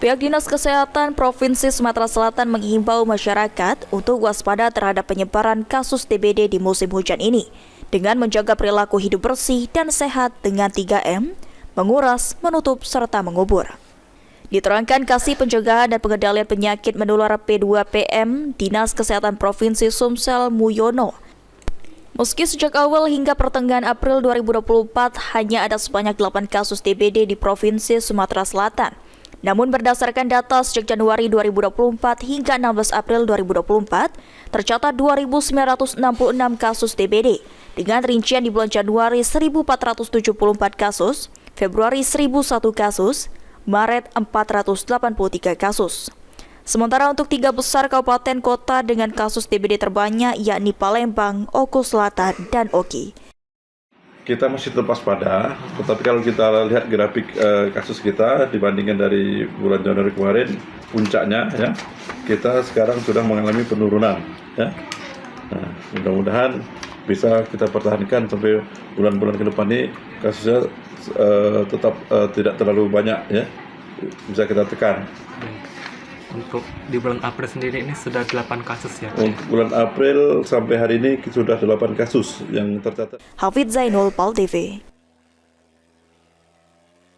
Pihak Dinas Kesehatan Provinsi Sumatera Selatan menghimbau masyarakat untuk waspada terhadap penyebaran kasus DBD di musim hujan ini dengan menjaga perilaku hidup bersih dan sehat dengan 3M, menguras, menutup, serta mengubur. Diterangkan Kasih Pencegahan dan Pengendalian Penyakit Menular P2PM Dinas Kesehatan Provinsi Sumsel Muyono. Meski sejak awal hingga pertengahan April 2024 hanya ada sebanyak 8 kasus DBD di Provinsi Sumatera Selatan. Namun berdasarkan data sejak Januari 2024 hingga 16 April 2024, tercatat 2.966 kasus DBD, dengan rincian di bulan Januari 1.474 kasus, Februari 1.001 kasus, Maret 483 kasus. Sementara untuk 3 besar kabupaten kota dengan kasus DBD terbanyak yakni Palembang, Oku Selatan, dan Oki. Kita masih tetap waspada, tetapi kalau kita lihat grafik kasus kita dibandingkan dari bulan Januari kemarin, puncaknya ya, kita sekarang sudah mengalami penurunan ya. Nah, mudah-mudahan bisa kita pertahankan sampai bulan-bulan ke depan ini kasusnya tetap tidak terlalu banyak ya, bisa kita tekan. Untuk di bulan April sendiri ini sudah 8 kasus ya? Untuk bulan April sampai hari ini sudah 8 kasus yang tercatat. Hafidz Zainul, PAL TV.